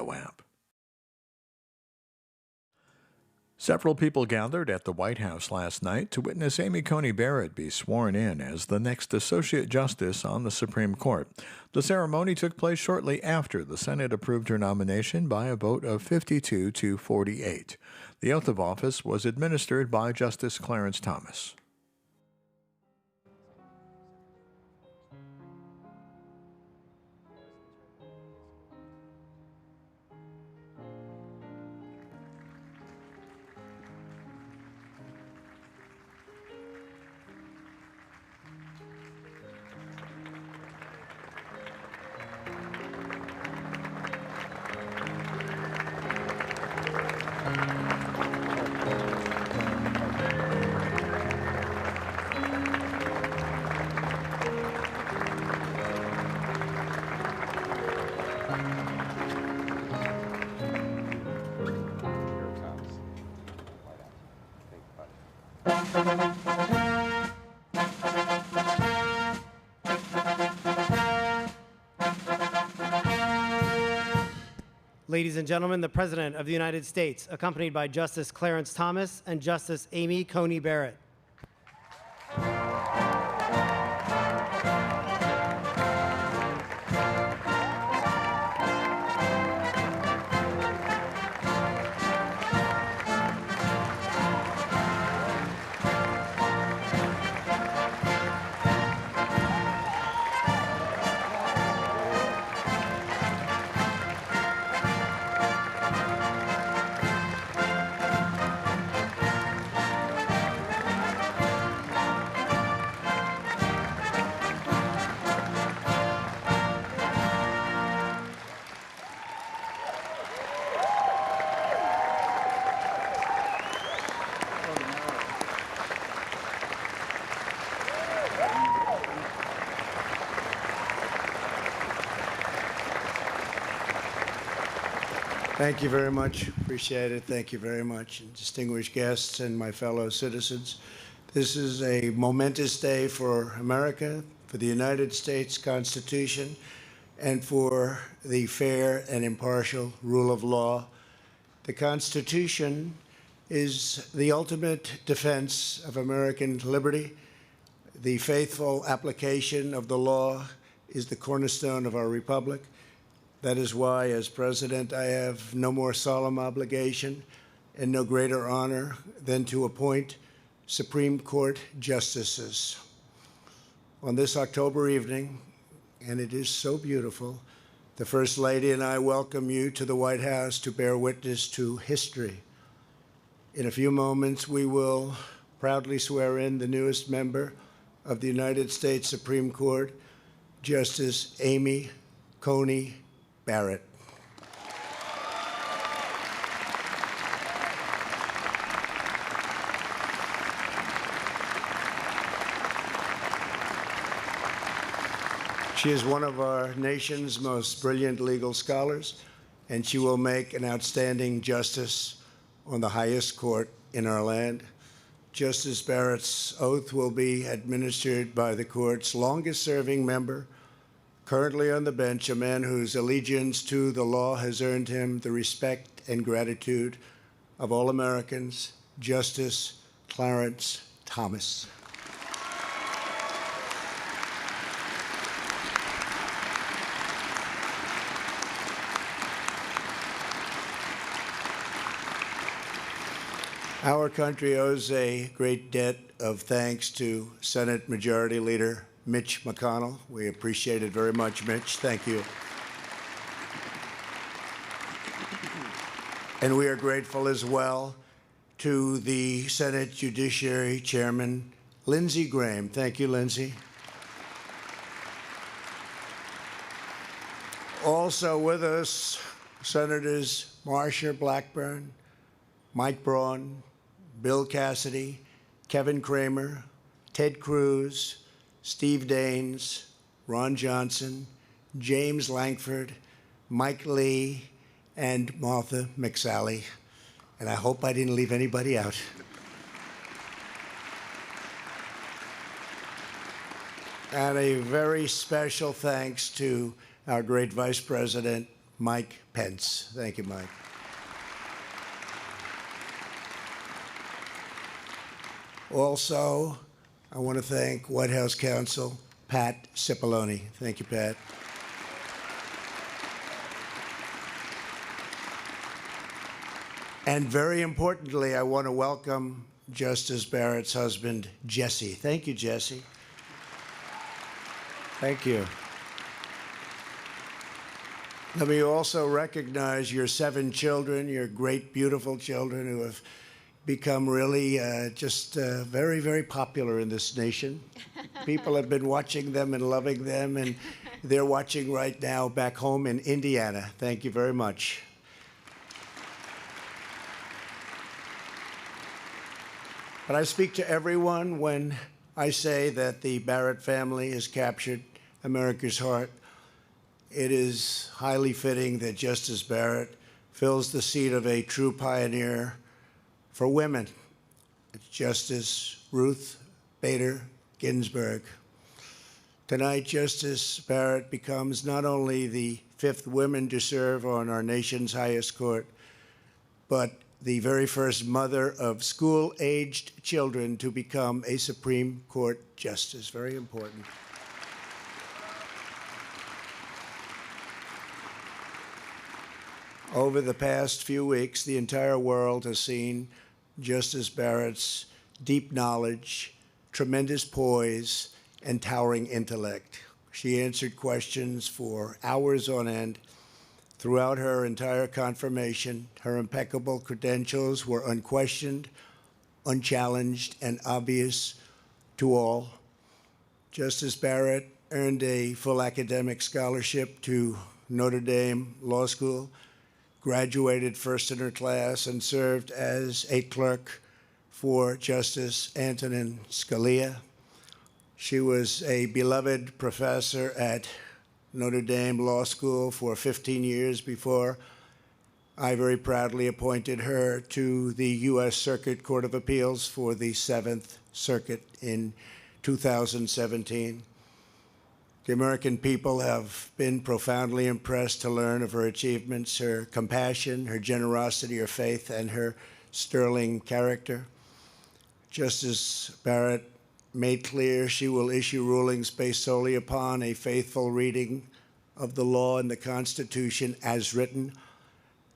radio app. Several people gathered at the White House last night to witness Amy Coney Barrett be sworn in as the next Associate Justice on the Supreme Court. The ceremony took place shortly after the Senate approved her nomination by a vote of 52 to 48. The oath of office was administered by Justice Clarence Thomas. Ladies and gentlemen, the President of the United States, accompanied by Justice Clarence Thomas and Justice Amy Coney Barrett. Thank you very much. Appreciate it. Thank you very much. And distinguished guests and my fellow citizens, this is a momentous day for America, for the United States Constitution, and for the fair and impartial rule of law. The Constitution is the ultimate defense of American liberty. The faithful application of the law is the cornerstone of our republic. That is why, as president, I have no more solemn obligation and no greater honor than to appoint Supreme Court justices. On this October evening, and it is so beautiful, the First Lady and I welcome you to the White House to bear witness to history. In a few moments, we will proudly swear in the newest member of the United States Supreme Court, Justice Amy Coney Barrett. She is one of our nation's most brilliant legal scholars, and she will make an outstanding justice on the highest court in our land. Justice Barrett's oath will be administered by the court's longest-serving member, currently on the bench, a man whose allegiance to the law has earned him the respect and gratitude of all Americans, Justice Clarence Thomas. Our country owes a great debt of thanks to Senate Majority Leader Mitch McConnell. We appreciate it very much, Mitch. Thank you. And we are grateful as well to the Senate Judiciary Chairman, Lindsey Graham. Thank you, Lindsey. Also with us, Senators Marsha Blackburn, Mike Braun, Bill Cassidy, Kevin Cramer, Ted Cruz, Steve Daines, Ron Johnson, James Lankford, Mike Lee, and Martha McSally. And I hope I didn't leave anybody out. And a very special thanks to our great Vice President, Mike Pence. Thank you, Mike. Also, I want to thank White House counsel Pat Cipollone. Thank you, Pat. And very importantly, I want to welcome Justice Barrett's husband, Jesse. Thank you, Jesse. Thank you. Let me also recognize your 7 children, your great, beautiful children who have become really very, very popular in this nation. People have been watching them and loving them, and they're watching right now back home in Indiana. Thank you very much. But I speak to everyone when I say that the Barrett family has captured America's heart. It is highly fitting that Justice Barrett fills the seat of a true pioneer for women. It's Justice Ruth Bader Ginsburg. Tonight, Justice Barrett becomes not only the 5th woman to serve on our nation's highest court, but the very first mother of school-aged children to become a Supreme Court justice. Very important. Over the past few weeks, the entire world has seen Justice Barrett's deep knowledge, tremendous poise, and towering intellect. She answered questions for hours on end. Throughout her entire confirmation, her impeccable credentials were unquestioned, unchallenged, and obvious to all. Justice Barrett earned a full academic scholarship to Notre Dame Law School, graduated first in her class, and served as a clerk for Justice Antonin Scalia. She was a beloved professor at Notre Dame Law School for 15 years before I very proudly appointed her to the U.S. Circuit Court of Appeals for the 7th Circuit in 2017. The American people have been profoundly impressed to learn of her achievements, her compassion, her generosity, her faith, and her sterling character. Justice Barrett made clear she will issue rulings based solely upon a faithful reading of the law and the Constitution as written,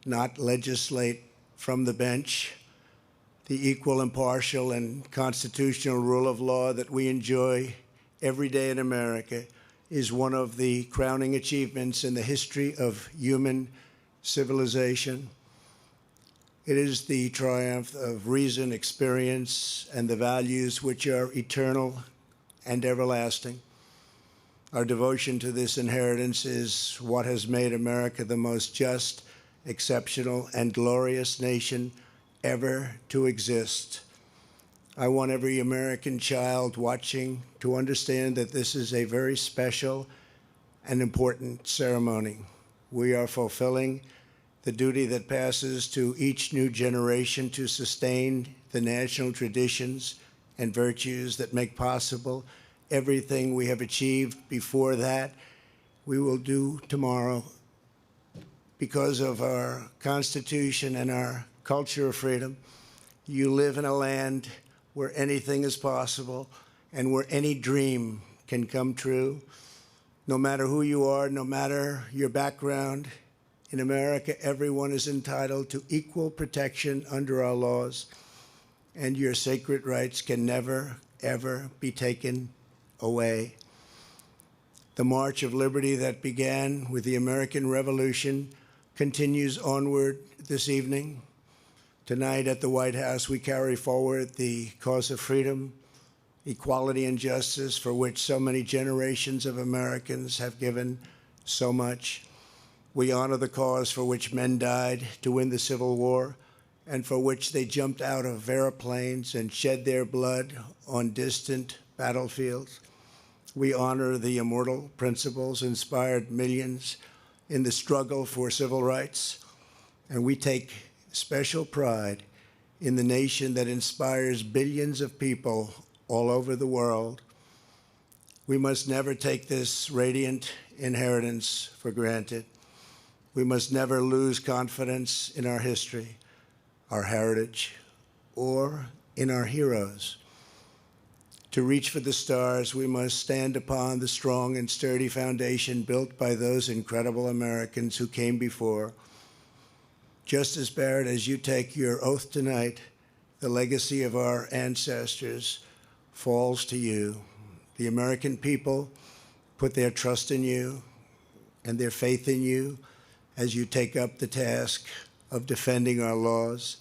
not legislate from the bench. The equal, impartial, and constitutional rule of law that we enjoy every day in America is one of the crowning achievements in the history of human civilization. It is the triumph of reason, experience, and the values which are eternal and everlasting. Our devotion to this inheritance is what has made America the most just, exceptional, and glorious nation ever to exist. I want every American child watching to understand that this is a very special and important ceremony. We are fulfilling the duty that passes to each new generation to sustain the national traditions and virtues that make possible everything we have achieved before that. We will do tomorrow because of our Constitution and our culture of freedom. You live in a land where anything is possible and where any dream can come true. No matter who you are, no matter your background, in America, everyone is entitled to equal protection under our laws, and your sacred rights can never, ever be taken away. The march of liberty that began with the American Revolution continues onward this evening. Tonight at the White House, we carry forward the cause of freedom, equality, and justice for which so many generations of Americans have given so much. We honor the cause for which men died to win the Civil War and for which they jumped out of airplanes and shed their blood on distant battlefields. We honor the immortal principles inspired millions in the struggle for civil rights, and we take special pride in the nation that inspires billions of people all over the world. We must never take this radiant inheritance for granted. We must never lose confidence in our history, our heritage, or in our heroes. To reach for the stars, we must stand upon the strong and sturdy foundation built by those incredible Americans who came before. Justice Barrett, as you take your oath tonight, the legacy of our ancestors falls to you. The American people put their trust in you and their faith in you as you take up the task of defending our laws,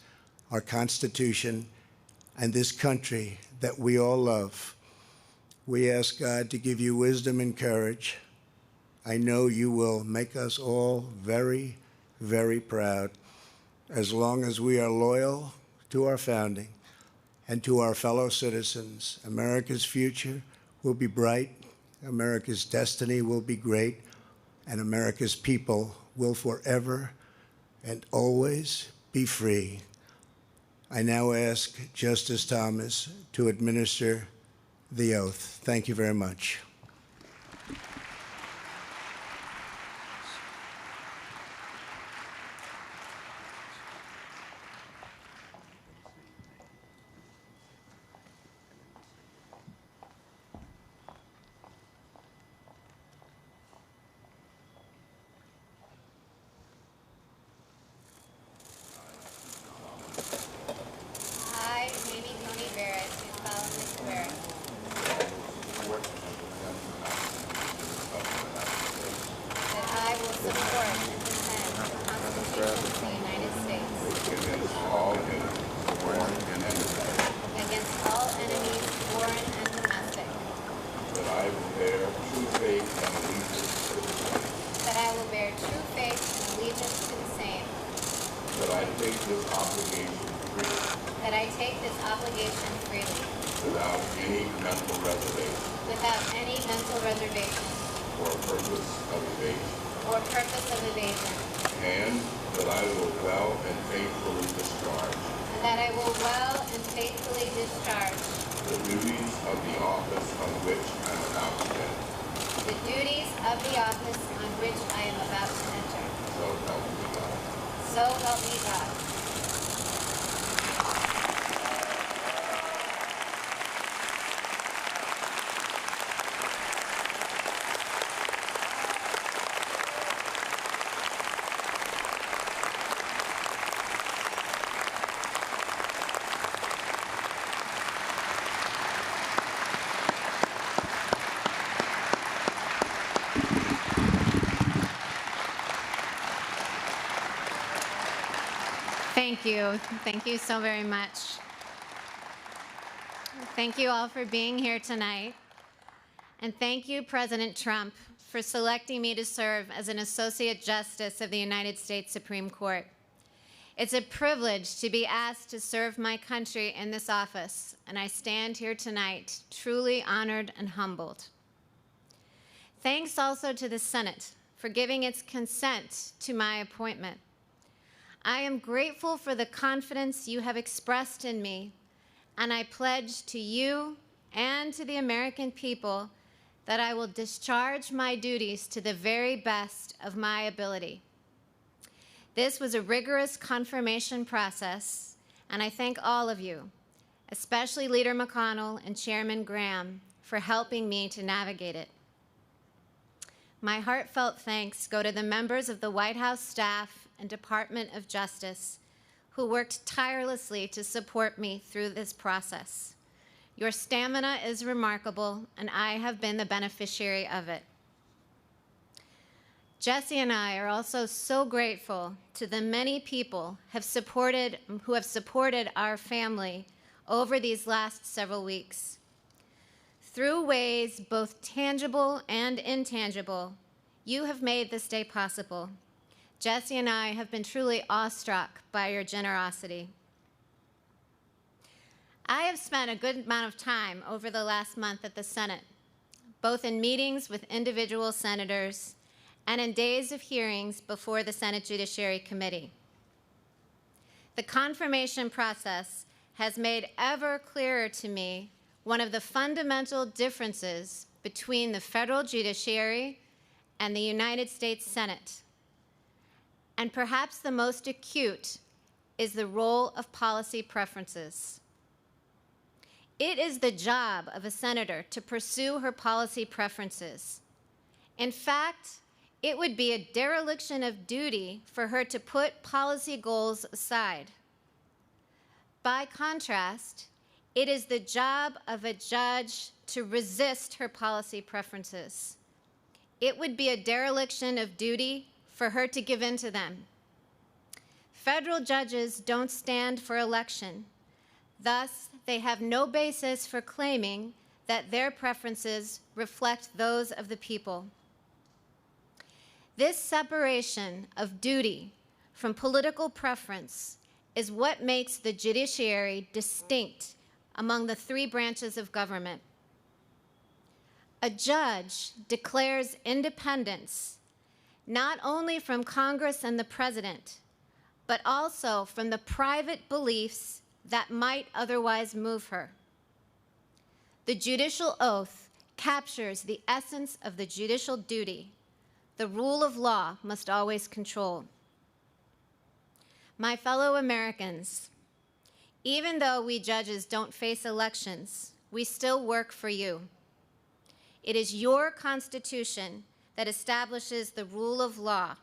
our Constitution, and this country that we all love. We ask God to give you wisdom and courage. I know you will make us all very, very proud as long as we are loyal to our founding and to our fellow citizens. America's future will be bright, America's destiny will be great, and America's people will forever and always be free. I now ask Justice Thomas to administer the oath. Thank you very much. I, Amy Coney Barrett, do solemnly swear that I will support and defend the Constitution of the United States against all enemies, foreign and domestic. That I will bear true faith and allegiance to the same. That I will bear true faith and allegiance to the same. That I take this obligation freely. That I take this obligation freely. Without any mental reservation. Without any mental reservation. Or purpose of evasion. Or purpose of evasion. And that I will well and faithfully discharge. And that I will well and faithfully discharge. The duties of the office on which I am about to enter. The duties of the office on which I am about to enter. So help me God. So help me God. Thank you. Thank you so very much. Thank you all for being here tonight. And thank you, President Trump, for selecting me to serve as an Associate Justice of the United States Supreme Court. It's a privilege to be asked to serve my country in this office, and I stand here tonight truly honored and humbled. Thanks also to the Senate for giving its consent to my appointment. I am grateful for the confidence you have expressed in me, and I pledge to you and to the American people that I will discharge my duties to the very best of my ability. This was a rigorous confirmation process, and I thank all of you, especially Leader McConnell and Chairman Graham, for helping me to navigate it. My heartfelt thanks go to the members of the White House staff and Department of Justice who worked tirelessly to support me through this process. Your stamina is remarkable, and I have been the beneficiary of it. Jesse and I are also so grateful to the many people who have supported our family over these last several weeks. Through ways both tangible and intangible, you have made this day possible. Jesse and I have been truly awestruck by your generosity. I have spent a good amount of time over the last month at the Senate, both in meetings with individual senators and in days of hearings before the Senate Judiciary Committee. The confirmation process has made ever clearer to me one of the fundamental differences between the federal judiciary and the United States Senate. and perhaps the most acute, is the role of policy preferences. It is the job of a senator to pursue her policy preferences. In fact, it would be a dereliction of duty for her to put policy goals aside. By contrast, it is the job of a judge to resist her policy preferences. It would be a dereliction of duty for her to give in to them. Federal judges don't stand for election. Thus, they have no basis for claiming that their preferences reflect those of the people. This separation of duty from political preference is what makes the judiciary distinct among the three branches of government. A judge declares independence not only from Congress and the President, but also from the private beliefs that might otherwise move her. The Judicial Oath captures the essence of the judicial duty. The rule of law must always control. My fellow Americans, even though we judges don't face elections, we still work for you. It is your Constitution that establishes the rule of law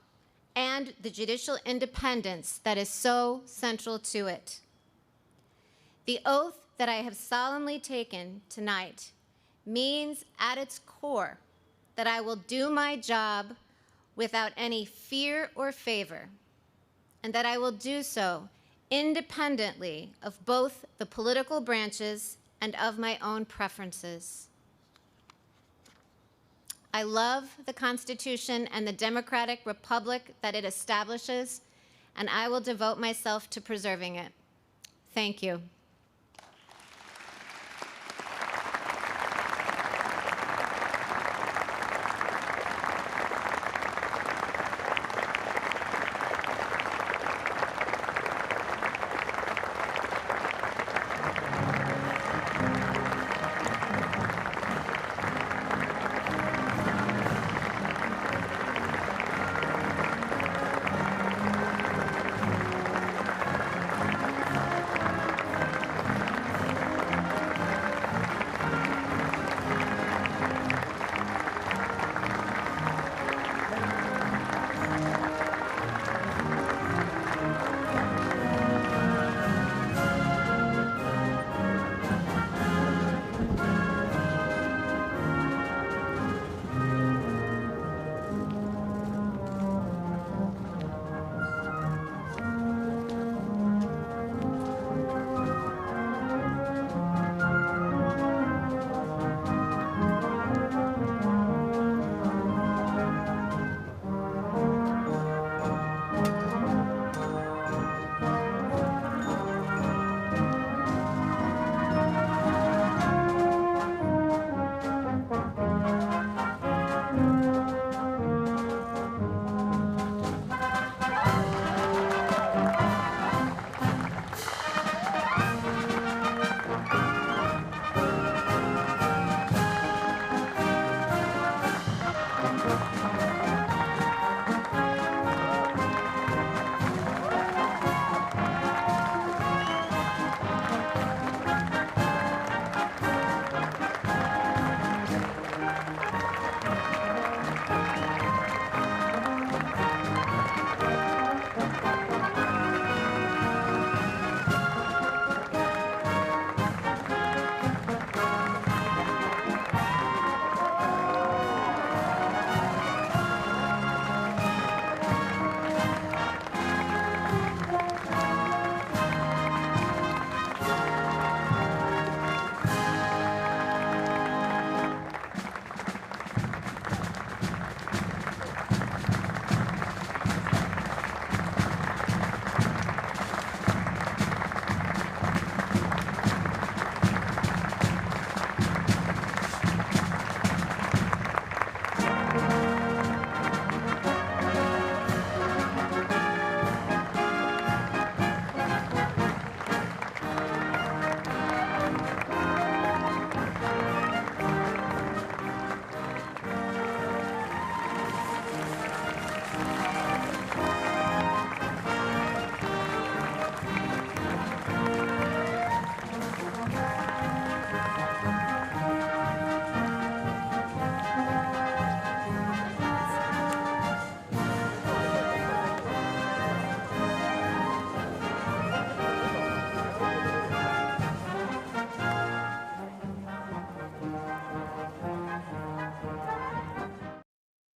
and the judicial independence that is so central to it. The oath that I have solemnly taken tonight means at its core that I will do my job without any fear or favor, and that I will do so independently of both the political branches and of my own preferences. I love the Constitution and the democratic republic that it establishes, and I will devote myself to preserving it. Thank you.